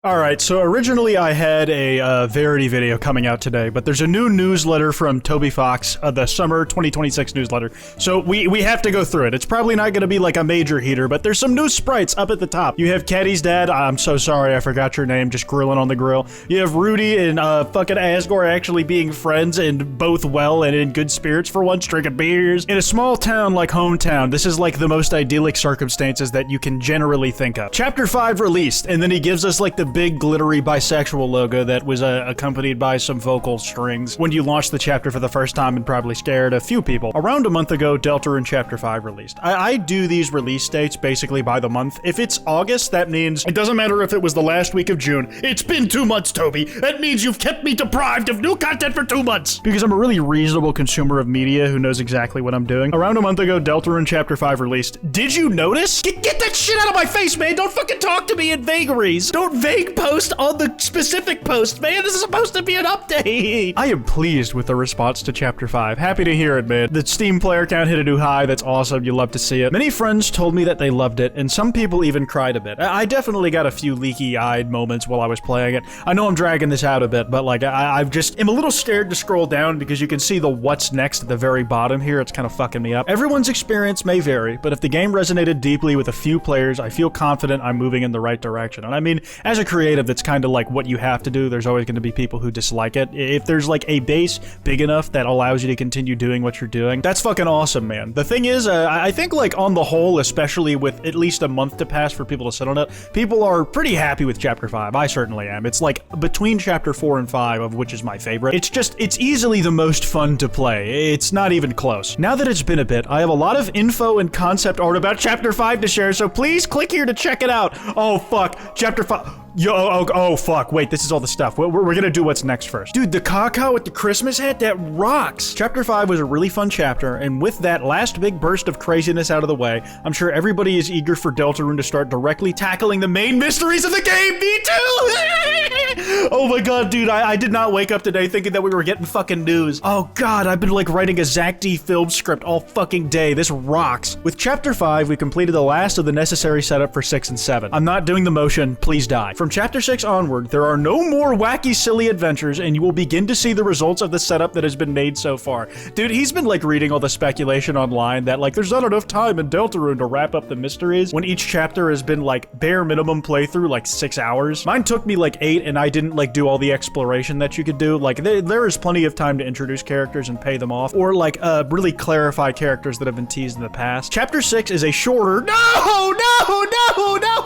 Alright, so originally I had a Verity video coming out today, but there's a new newsletter from Toby Fox, the summer 2026 newsletter, so we have to go through it. It's probably not going to be like a major heater, but there's some new sprites up at the top. You have Caddy's dad, I'm so sorry I forgot your name, just grilling on the grill. You have Rudy and fucking Asgore actually being friends and both well and in good spirits for once, drinking beers. In a small town like Hometown, this is like the most idyllic circumstances that you can generally think of. Chapter 5 released, and then he gives us like the big glittery bisexual logo that was accompanied by some vocal strings when you launched the chapter for the first time and probably scared a few people. Around a month ago, Deltarune Chapter 5 released. I do these release dates basically by the month. If it's August, that means it doesn't matter if it was the last week of June. It's been 2 months, Toby. That means you've kept me deprived of new content for 2 months. Because I'm a really reasonable consumer of media who knows exactly what I'm doing. Around a month ago, Deltarune Chapter 5 released. Did you notice? Get that shit out of my face, man. Don't fucking talk to me in vagaries. Don't vague post on the specific post, man. This is supposed to be an update. I am pleased with the response to Chapter 5. Happy to hear it, man. The Steam player count hit a new high. That's awesome. You love to see it. Many friends told me that they loved it, and some people even cried a bit. I definitely got a few leaky-eyed moments while I was playing it. I know I'm dragging this out a bit, but like, I've just am a little scared to scroll down because you can see the what's next at the very bottom here. It's kind of fucking me up. Everyone's experience may vary, but if the game resonated deeply with a few players, I feel confident I'm moving in the right direction. And I mean, as a creative, that's kind of like what you have to do. There's always going to be people who dislike it. If there's like a base big enough that allows you to continue doing what you're doing, that's fucking awesome, man. The thing is, I think like on the whole, especially with at least a month to pass for people to sit on it, people are pretty happy with Chapter 5. I certainly am. It's like between Chapter 4 and 5, of which is my favorite. It's easily the most fun to play. It's not even close. Now that it's been a bit, I have a lot of info and concept art about Chapter 5 to share, so please click here to check it out. Oh fuck, Chapter 5. Yo, oh, fuck, wait, this is all the stuff. We're gonna do what's next first. Dude, the caca with the Christmas hat, that rocks! Chapter 5 was a really fun chapter, and with that last big burst of craziness out of the way, I'm sure everybody is eager for Deltarune to start directly tackling the main mysteries of the game. Me too! Oh my god, dude, I did not wake up today thinking that we were getting fucking news. Oh god, I've been like writing a Zach D film script all fucking day. This rocks. With Chapter 5, we completed the last of the necessary setup for 6 and 7. I'm not doing the motion, please die. From Chapter 6 onward, there are no more wacky, silly adventures, and you will begin to see the results of the setup that has been made so far. Dude, he's been like reading all the speculation online that like there's not enough time in Deltarune to wrap up the mysteries when each chapter has been like bare minimum playthrough like 6 hours. Mine took me like 8 and I didn't like do all the exploration that you could do. Like there is plenty of time to introduce characters and pay them off, or like really clarify characters that have been teased in the past. Chapter 6 is a shorter, no,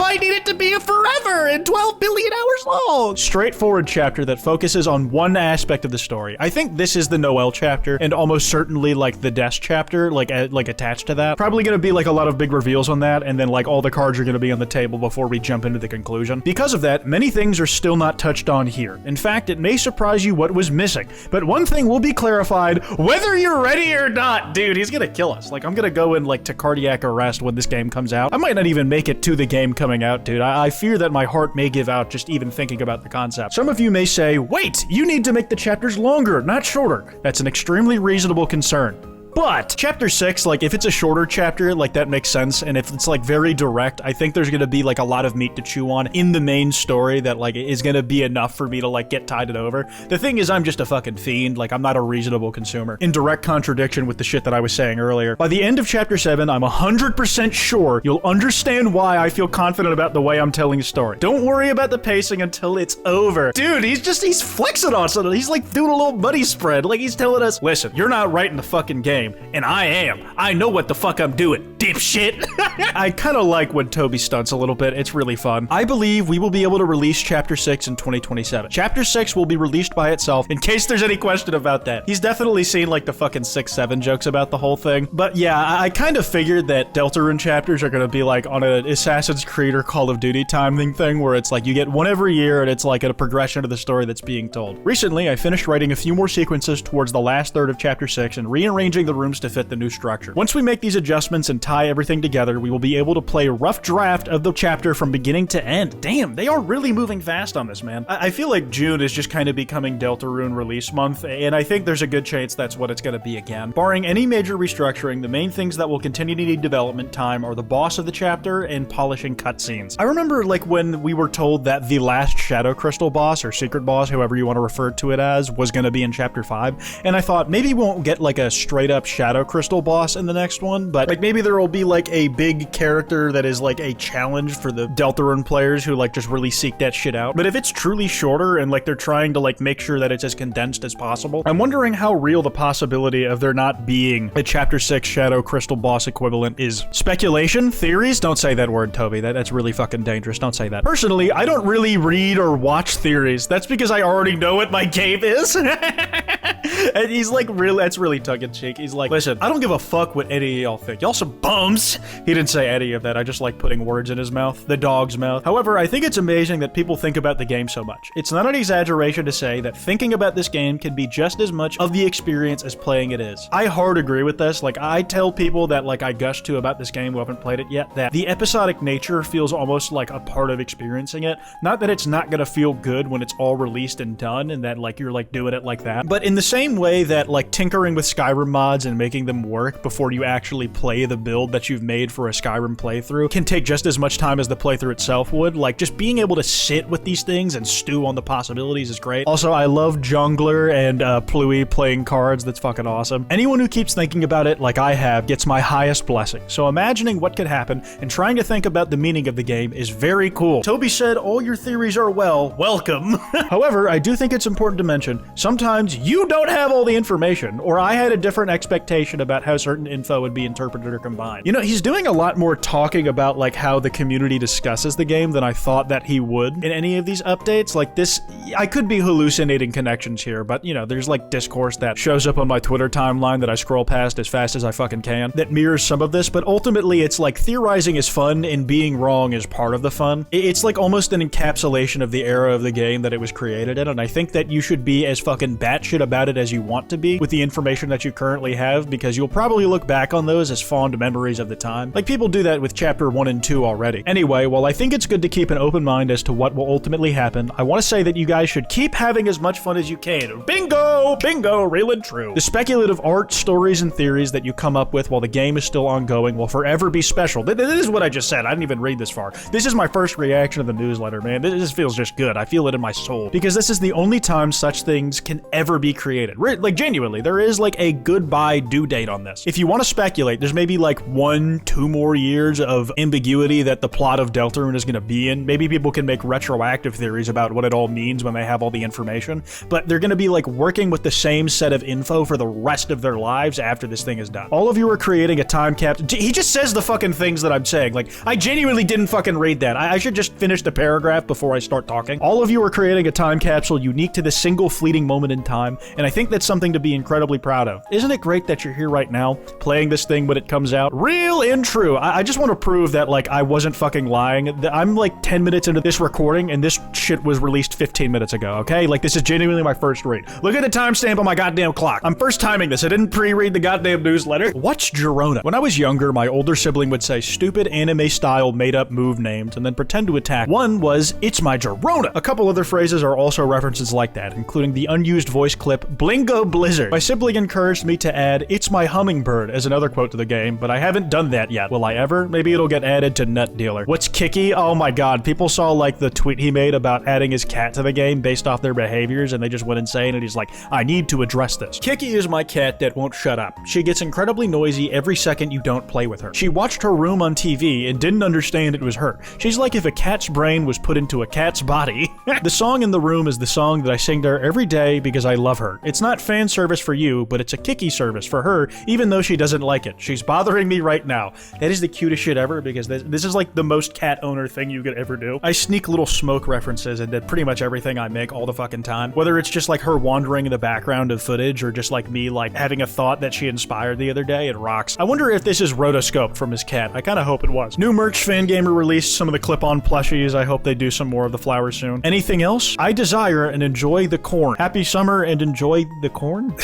I need it to be a forever and 12 billion hours long, straightforward chapter that focuses on one aspect of the story. I think this is the Noel chapter, and almost certainly like the Death chapter, like attached to that. Probably gonna be like a lot of big reveals on that, and then like all the cards are gonna be on the table before we jump into the conclusion. Because of that, many things are still not touched on here. In fact, it may surprise you what was missing, but one thing will be clarified whether you're ready or not. Dude, he's gonna kill us. Like, I'm gonna go in like to cardiac arrest when this game comes out. I might not even make it to the game coming out, dude. I fear that my heart may give out just even thinking about the concept. Some of you may say, wait, you need to make the chapters longer, not shorter. That's an extremely reasonable concern. But Chapter 6, like if it's a shorter chapter, like that makes sense, and if it's like very direct, I think there's gonna be like a lot of meat to chew on in the main story that like is gonna be enough for me to like get tided over. The thing is, I'm just a fucking fiend, like I'm not a reasonable consumer. In direct contradiction with the shit that I was saying earlier. By the end of Chapter 7, I'm 100% sure you'll understand why I feel confident about the way I'm telling the story. Don't worry about the pacing until it's over. Dude, he's flexing on something. He's like doing a little money spread. Like he's telling us, listen, you're not writing the fucking game. And I am. I know what the fuck I'm doing, dipshit. I kind of like when Toby stunts a little bit. It's really fun. I believe we will be able to release Chapter 6 in 2027. Chapter 6 will be released by itself, in case there's any question about that. He's definitely seen like the fucking 6-7 jokes about the whole thing. But yeah, I kind of figured that Deltarune chapters are going to be like on an Assassin's Creed or Call of Duty timing thing, where it's like you get one every year and it's like a progression of the story that's being told. Recently, I finished writing a few more sequences towards the last third of Chapter 6 and rearranging the rooms to fit the new structure. Once we make these adjustments and tie tie everything together, we will be able to play a rough draft of the chapter from beginning to end. Damn, they are really moving fast on this, man. I feel like June is just kind of becoming Deltarune release month, and I think there's a good chance that's what it's going to be again. Barring any major restructuring, the main things that will continue to need development time are the boss of the chapter and polishing cutscenes. I remember like when we were told that the last Shadow Crystal boss, or secret boss, however you want to refer to it as, was going to be in chapter 5, and I thought maybe we won't get like a straight up Shadow Crystal boss in the next one, but like maybe there will be like a big character that is like a challenge for the Deltarune players who like just really seek that shit out. But if it's truly shorter and like they're trying to like make sure that it's as condensed as possible, I'm wondering how real the possibility of there not being a chapter 6 Shadow Crystal boss equivalent is. Speculation? Theories? Don't say that word, Toby. That's really fucking dangerous. Don't say that. Personally, I don't really read or watch theories. That's because I already know what my game is. And he's like, really, that's really tongue-in-cheek. He's like, listen, I don't give a fuck what any of y'all think. Y'all some bums. He didn't say any of that. I just like putting words in his mouth. The dog's mouth. However, I think it's amazing that people think about the game so much. It's not an exaggeration to say that thinking about this game can be just as much of the experience as playing it is. I hard agree with this. Like, I tell people that like I gush to about this game who haven't played it yet, that the episodic nature feels almost like a part of experiencing it. Not that it's not gonna feel good when it's all released and done and that like you're like doing it like that, but in the same way that like tinkering with Skyrim mods and making them work before you actually play the build that you've made for a Skyrim playthrough can take just as much time as the playthrough itself would. Like, just being able to sit with these things and stew on the possibilities is great. Also, I love Jungler and Pluie playing cards. That's fucking awesome. Anyone who keeps thinking about it like I have gets my highest blessing. So imagining what could happen and trying to think about the meaning of the game is very cool. Toby said, all your theories are welcome. However, I do think it's important to mention, sometimes you don't have all the information, or I had a different expectation about how certain info would be interpreted or combined. You know, he's doing a lot more talking about like how the community discusses the game than I thought that he would in any of these updates. Like this, I could be hallucinating connections here, but you know, there's like discourse that shows up on my Twitter timeline that I scroll past as fast as I fucking can that mirrors some of this, but ultimately it's like theorizing is fun and being wrong is part of the fun. It's like almost an encapsulation of the era of the game that it was created in, and I think that you should be as fucking batshit about it as you want to be with the information that you currently have, because you'll probably look back on those as fond memories of the time. Like, people do that with chapter 1 and 2 already. Anyway, while I think it's good to keep an open mind as to what will ultimately happen, I want to say that you guys should keep having as much fun as you can. Bingo! Bingo! Real and true. The speculative art, stories, and theories that you come up with while the game is still ongoing will forever be special. This is what I just said. I didn't even read this far. This is my first reaction to the newsletter, man. This feels just good. I feel it in my soul. Because this is the only time such things can ever be created. Like, genuinely, there is like a goodbye due date on this. If you want to speculate, there's maybe like 1-2 more years of ambiguity that the plot of Deltarune is going to be in. Maybe people can make retroactive theories about what it all means when they have all the information, but they're going to be like working with the same set of info for the rest of their lives after this thing is done. All of you are creating a time capsule. He just says the fucking things that I'm saying. Like, I genuinely didn't fucking read that. I should just finish the paragraph before I start talking. All of you are creating a time capsule unique to this single fleeting moment in time, and I think that's something to be incredibly proud of. Isn't it great that you're here right now, playing this thing when it comes out? Real and true. I just want to prove that, like, I wasn't fucking lying. That I'm, like, 10 minutes into this recording, and this shit was released 15 minutes ago, okay? Like, this is genuinely my first read. Look at the timestamp on my goddamn clock. I'm first timing this. I didn't pre-read the goddamn newsletter. What's Girona? When I was younger, my older sibling would say stupid anime-style made-up move names and then pretend to attack. One was, "It's my Girona." A couple other phrases are also references like that, including the unused voice clip, "Blingo Blizzard." My sibling encouraged me to add, "It's my hummingbird" as another quote to the game, but I haven't done that yet. Will I ever? Maybe it'll get added to Nut Dealer. What's Kiki? Oh my god, people saw like the tweet he made about adding his cat to the game based off their behaviors, and they just went insane, and he's like, I need to address this. Kiki is my cat that won't shut up. She gets incredibly noisy every second you don't play with her. She watched her room on TV and didn't understand it was her. She's like if a cat's brain was put into a cat's body. The song in the room is the song that I sing to her every day because I love her. It's not fan service for you, but it's a Kiki service for her, even though she doesn't like it. She's bothering me right now. That is the cutest shit ever, because this is like the most cat owner thing you could ever do. I sneak little smoke references into pretty much everything I make all the fucking time. Whether it's just like her wandering in the background of footage, or just like me like having a thought that she inspired the other day, it rocks. I wonder if this is rotoscoped from his cat. I kind of hope it was. New merch, Fangamer released some of the clip-on plushies. I hope they do some more of the flowers soon. Anything else? I desire and enjoy the corn. Happy summer and enjoy the corn?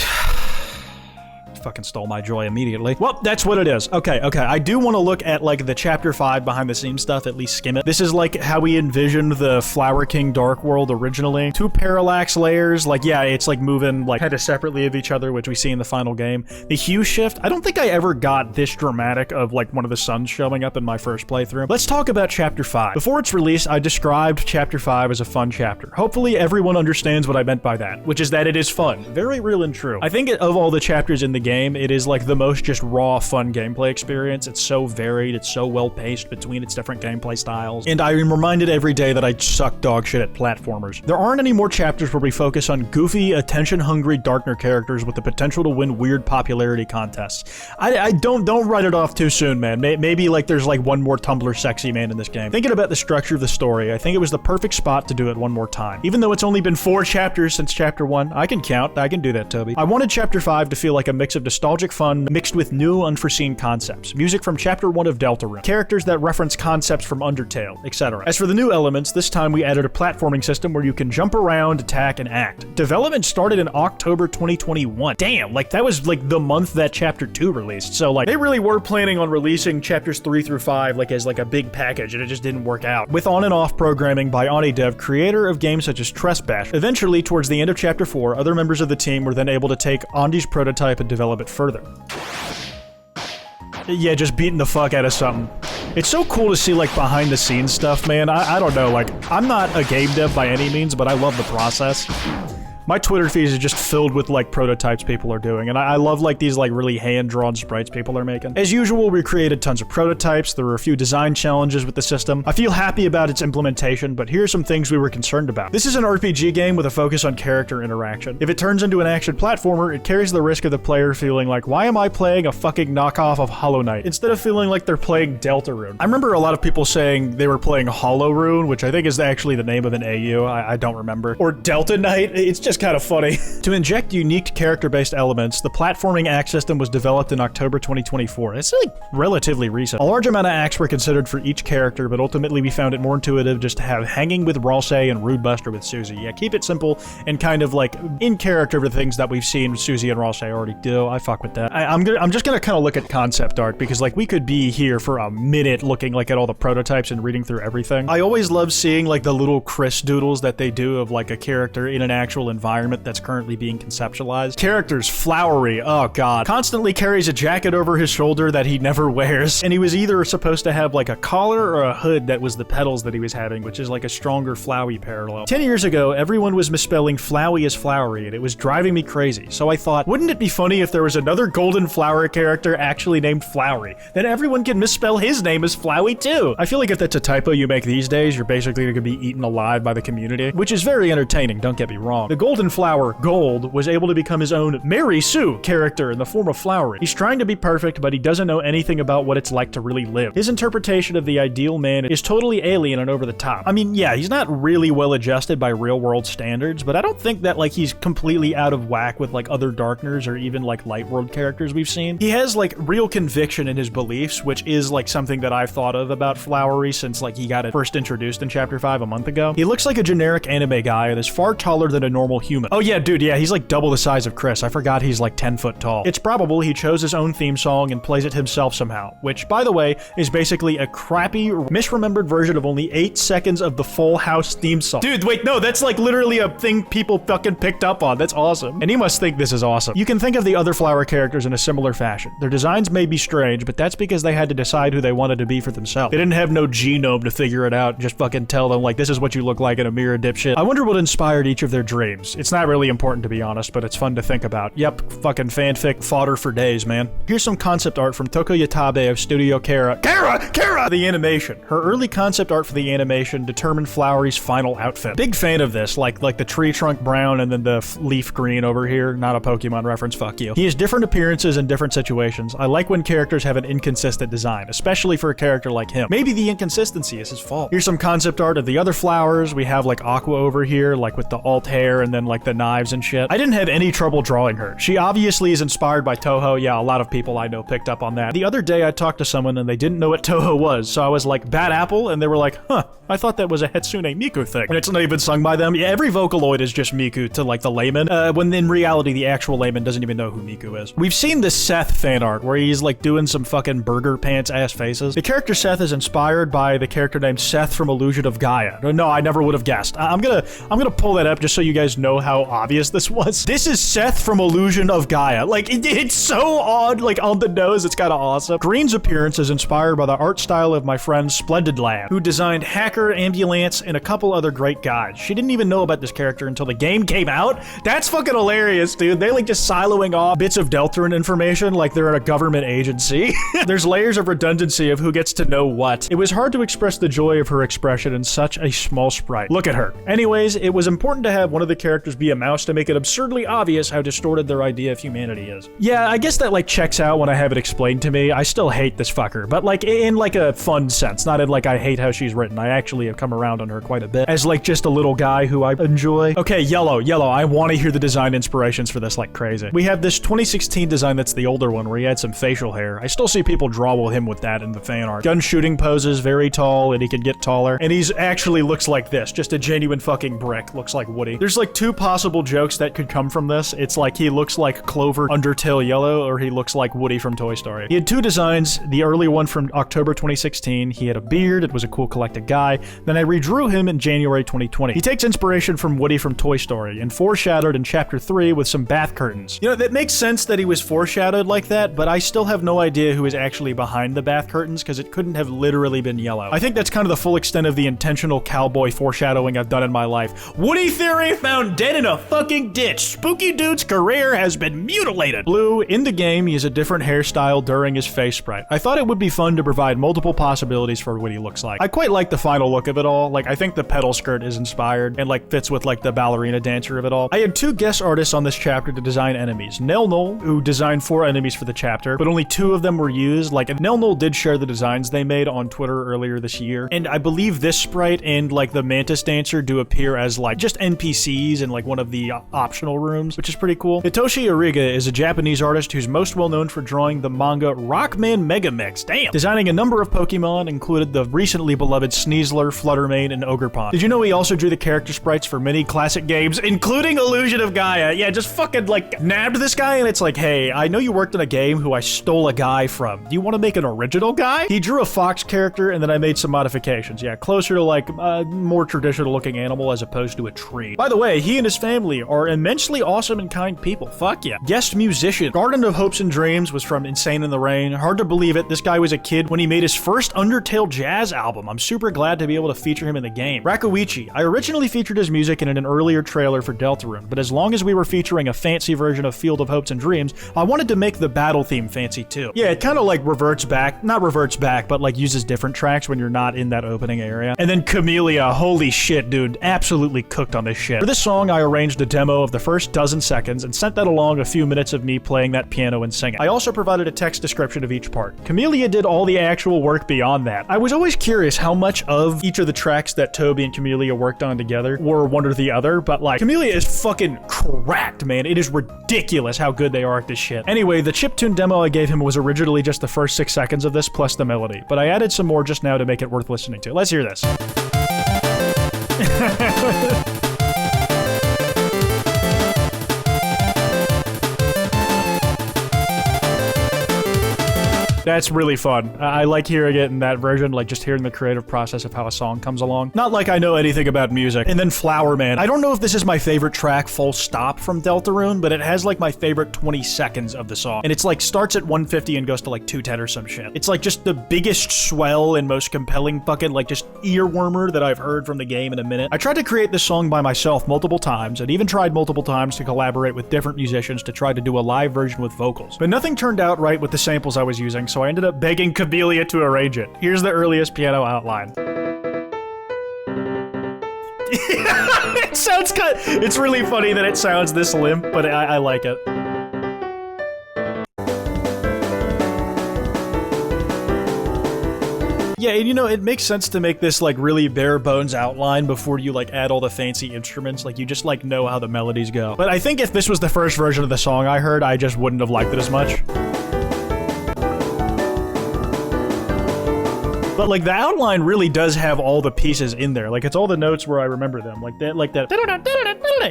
fucking stole my joy immediately. Well, that's what it is. Okay. I do want to look at like the chapter 5 behind the scenes stuff, at least skim it. This is like how we envisioned the Flower King Dark World originally. 2 parallax layers, like yeah, it's like moving like kind of separately of each other, which we see in the final game. The hue shift, I don't think I ever got this dramatic of like one of the suns showing up in my first playthrough. Let's talk about chapter 5. Before its release, I described chapter 5 as a fun chapter. Hopefully everyone understands what I meant by that, which is that it is fun. Very real and true. I think of all the chapters in the game, it is like the most just raw, fun gameplay experience. It's so varied, it's so well paced between its different gameplay styles, and I am reminded every day that I suck dog shit at platformers. There aren't any more chapters where we focus on goofy, attention-hungry Darkner characters with the potential to win weird popularity contests. I don't write it off too soon, man. Maybe like there's like one more Tumblr sexy man in this game. Thinking about the structure of the story, I think it was the perfect spot to do it one more time. Even though it's only been 4 chapters since chapter 1, I can count. I can do that, Toby. I wanted chapter 5 to feel like a mix of nostalgic fun mixed with new, unforeseen concepts. Music from chapter 1 of Deltarune, characters that reference concepts from Undertale, etc. As for the new elements, this time we added a platforming system where you can jump around, attack, and act. Development started in October 2021. Damn, like that was like the month that chapter 2 released. So like they really were planning on releasing chapters 3 through 5 like as like a big package, and it just didn't work out. With on and off programming by Onidev, creator of games such as Trespass. Eventually, towards the end of chapter 4, other members of the team were then able to take Andy's prototype and develop it further. Yeah, just beating the fuck out of something. It's so cool to see like behind the scenes stuff, man. I don't know, like I'm not a game dev by any means, but I love the process. My Twitter feed is just filled with like prototypes people are doing, and I love like these like really hand-drawn sprites people are making. As usual, we created tons of prototypes. There were a few design challenges with the system. I feel happy about its implementation, but here are some things we were concerned about. This is an RPG game with a focus on character interaction. If it turns into an action platformer, it carries the risk of the player feeling like, why am I playing a fucking knockoff of Hollow Knight? Instead of feeling like they're playing Deltarune. I remember a lot of people saying they were playing Hollowrune, which I think is actually the name of an AU. I don't remember. Or Delta Knight. It's just kind of funny. To inject unique character-based elements, the platforming axe system was developed in October 2024. It's like relatively recent. A large amount of acts were considered for each character, but ultimately we found it more intuitive just to have Hanging with Ralsei and Rude Buster with Susie. Yeah, keep it simple and kind of like in character for things that we've seen Susie and Ralsei already do. I fuck with that. I'm just gonna kind of look at concept art because like we could be here for a minute looking like at all the prototypes and reading through everything. I always love seeing like the little Chris doodles that they do of like a character in an actual environment that's currently being conceptualized. Characters, Flowery, oh god. Constantly carries a jacket over his shoulder that he never wears, and he was either supposed to have like a collar or a hood that was the petals that he was having, which is like a stronger Flowey parallel. 10 years ago, everyone was misspelling Flowey as Flowery, and it was driving me crazy, so I thought, wouldn't it be funny if there was another Golden Flower character actually named Flowery? Then everyone can misspell his name as Flowey too. I feel like if that's a typo you make these days, you're basically gonna be eaten alive by the community, which is very entertaining, don't get me wrong. The Golden Flower, Gold, was able to become his own Mary Sue character in the form of Flowery. He's trying to be perfect, but he doesn't know anything about what it's like to really live. His interpretation of the ideal man is totally alien and over the top. I mean, yeah, he's not really well adjusted by real world standards, but I don't think that like he's completely out of whack with like other Darkners or even like light world characters we've seen. He has like real conviction in his beliefs, which is like something that I've thought of about Flowery since like he got it first introduced in chapter 5 a month ago. He looks like a generic anime guy and is far taller than a normal human. Oh yeah, dude, yeah, he's like double the size of Chris. I forgot he's like 10 foot tall. It's probable he chose his own theme song and plays it himself somehow, which, by the way, is basically a crappy, misremembered version of only 8 seconds of the Full House theme song. Dude, wait, no, that's like literally a thing people fucking picked up on. That's awesome. And he must think this is awesome. You can think of the other flower characters in a similar fashion. Their designs may be strange, but that's because they had to decide who they wanted to be for themselves. They didn't have no genome to figure it out and just fucking tell them, like, this is what you look like in a mirror, dipshit. I wonder what inspired each of their dreams. It's not really important, to be honest, but it's fun to think about. Yep, fucking fanfic fodder for days, man. Here's some concept art from Toko Yatabe of Studio Kara. Kara! The animation. Her early concept art for the animation determined Flowery's final outfit. Big fan of this, like the tree trunk brown and then the leaf green over here. Not a Pokemon reference, fuck you. He has different appearances in different situations. I like when characters have an inconsistent design, especially for a character like him. Maybe the inconsistency is his fault. Here's some concept art of the other flowers. We have like Aqua over here, like with the alt hair and and like the knives and shit. I didn't have any trouble drawing her. She obviously is inspired by Toho. Yeah, a lot of people I know picked up on that. The other day I talked to someone and they didn't know what Toho was, so I was like, Bad Apple? And they were like, huh, I thought that was a Hatsune Miku thing. And it's not even sung by them. Yeah, every Vocaloid is just Miku to like the layman, when in reality the actual layman doesn't even know who Miku is. We've seen this Seth fan art where he's like doing some fucking burger pants ass faces. The character Seth is inspired by the character named Seth from Illusion of Gaia. No, I never would have guessed. I'm gonna pull that up just so you guys know how obvious this was. This is Seth from Illusion of Gaia. Like, it's so odd, like on the nose, it's kind of awesome. Green's appearance is inspired by the art style of my friend Splendid Lad, who designed Hacker, Ambulance, and a couple other great guides. She didn't even know about this character until the game came out. That's fucking hilarious, dude. They like just siloing off bits of Deltarune information like they're in a government agency. There's layers of redundancy of who gets to know what. It was hard to express the joy of her expression in such a small sprite. Look at her. Anyways, it was important to have one of the characters be a mouse to make it absurdly obvious how distorted their idea of humanity is. Yeah, I guess that like checks out when I have it explained to me. I still hate this fucker, but like in like a fun sense, not in like I hate how she's written. I actually have come around on her quite a bit as like just a little guy who I enjoy. Okay, yellow. I want to hear the design inspirations for this like crazy. We have this 2016 design that's the older one where he had some facial hair. I still see people draw with him with that in the fan art. Gun shooting poses, very tall, and he can get taller. And he's actually looks like this, just a genuine fucking brick. Looks like Woody. There's like two possible jokes that could come from this. It's like he looks like Clover Undertale Yellow, or he looks like Woody from Toy Story. He had two designs. The early one from October 2016, he had a beard. It was a cool collected guy. Then I redrew him in January 2020. He takes inspiration from Woody from Toy Story and foreshadowed in Chapter 3 with some bath curtains. You know, that makes sense that he was foreshadowed like that, but I still have no idea who is actually behind the bath curtains because it couldn't have literally been yellow. I think that's kind of the full extent of the intentional cowboy foreshadowing I've done in my life. Woody Theory found dead in a fucking ditch. Spooky Dude's career has been mutilated. Blue, in the game, he has a different hairstyle during his face sprite. I thought it would be fun to provide multiple possibilities for what he looks like. I quite like the final look of it all. Like, I think the pedal skirt is inspired and like fits with like the ballerina dancer of it all. I had two guest artists on this chapter to design enemies. Nell Knoll, who designed 4 enemies for the chapter, but only 2 of them were used. Like, Nell Knoll did share the designs they made on Twitter earlier this year. And I believe this sprite and like the Mantis Dancer do appear as like just NPCs in like one of the optional rooms, which is pretty cool. Hitoshi Ariga is a Japanese artist who's most well known for drawing the manga Rockman Megamix. Damn! Designing a number of Pokemon, included the recently beloved Sneasler, Fluttermane, and Ogerpon. Did you know he also drew the character sprites for many classic games, including Illusion of Gaia? Yeah, just fucking like nabbed this guy and it's like, hey, I know you worked in a game who I stole a guy from. Do you want to make an original guy? He drew a fox character and then I made some modifications. Yeah, closer to like a more traditional looking animal as opposed to a tree. By the way, he and his family are immensely awesome and kind people. Fuck yeah. Guest musician. Garden of Hopes and Dreams was from Insane in the Rain. Hard to believe it. This guy was a kid when he made his first Undertale jazz album. I'm super glad to be able to feature him in the game. Rakuichi. I originally featured his music in an earlier trailer for Deltarune, but as long as we were featuring a fancy version of Field of Hopes and Dreams, I wanted to make the battle theme fancy too. Yeah, it kind of like reverts back, not reverts back, but like uses different tracks when you're not in that opening area. And then Camellia, holy shit, dude, absolutely cooked on this shit. For this song, I arranged a demo of the first dozen seconds and sent that along a few minutes of me playing that piano and singing. I also provided a text description of each part. Camellia did all the actual work beyond that. I was always curious how much of each of the tracks that Toby and Camellia worked on together were one or the other, but like, Camellia is fucking cracked, man. It is ridiculous how good they are at this shit. Anyway, the chiptune demo I gave him was originally just the first 6 seconds of this plus the melody, but I added some more just now to make it worth listening to. Let's hear this. That's really fun. I like hearing it in that version, like just hearing the creative process of how a song comes along. Not like I know anything about music. And then Flower Man. I don't know if this is my favorite track full stop from Deltarune, but it has like my favorite 20 seconds of the song. And it's like starts at 150 and goes to like 210 or some shit. It's like just the biggest swell and most compelling fucking like just earwormer that I've heard from the game in a minute. I tried to create this song by myself multiple times and even tried multiple times to collaborate with different musicians to try to do a live version with vocals. But nothing turned out right with the samples I was using, so I ended up begging Camellia to arrange it. Here's the earliest piano outline. It sounds kind of, it's really funny that it sounds this limp, but I like it. Yeah, and you know, it makes sense to make this like really bare bones outline before you like add all the fancy instruments. Like you just like know how the melodies go. But I think if this was the first version of the song I heard, I just wouldn't have liked it as much. But like the outline really does have all the pieces in there. Like it's all the notes where I remember them. Like that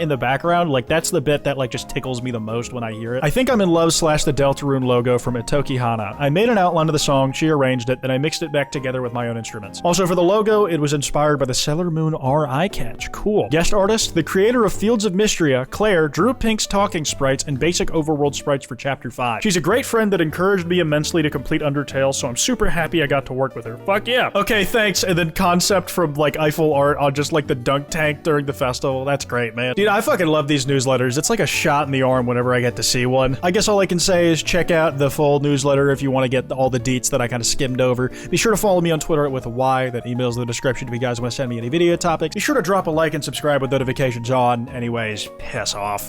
in the background. Like that's the bit that like just tickles me the most when I hear it. I think I'm in love / the Deltarune logo from Itoki Hana. I made an outline of the song, she arranged it, then I mixed it back together with my own instruments. Also for the logo, it was inspired by the Sailor Moon R eye catch. Cool. Guest artist, the creator of Fields of Mystria, Claire, drew Pink's talking sprites and basic overworld sprites for Chapter 5. She's a great friend that encouraged me immensely to complete Undertale, so I'm super happy I got to work with her. Fuck yeah. Okay, thanks. And then concept from like Eiffel art on just like the dunk tank during the festival. That's great, man. Dude, I fucking love these newsletters. It's like a shot in the arm whenever I get to see one. I guess all I can say is check out the full newsletter if you want to get all the deets that I kind of skimmed over. Be sure to follow me on Twitter with a Y. That email's in the description if you guys want to send me any video topics. Be sure to drop a like and subscribe with notifications on. Anyways, piss off.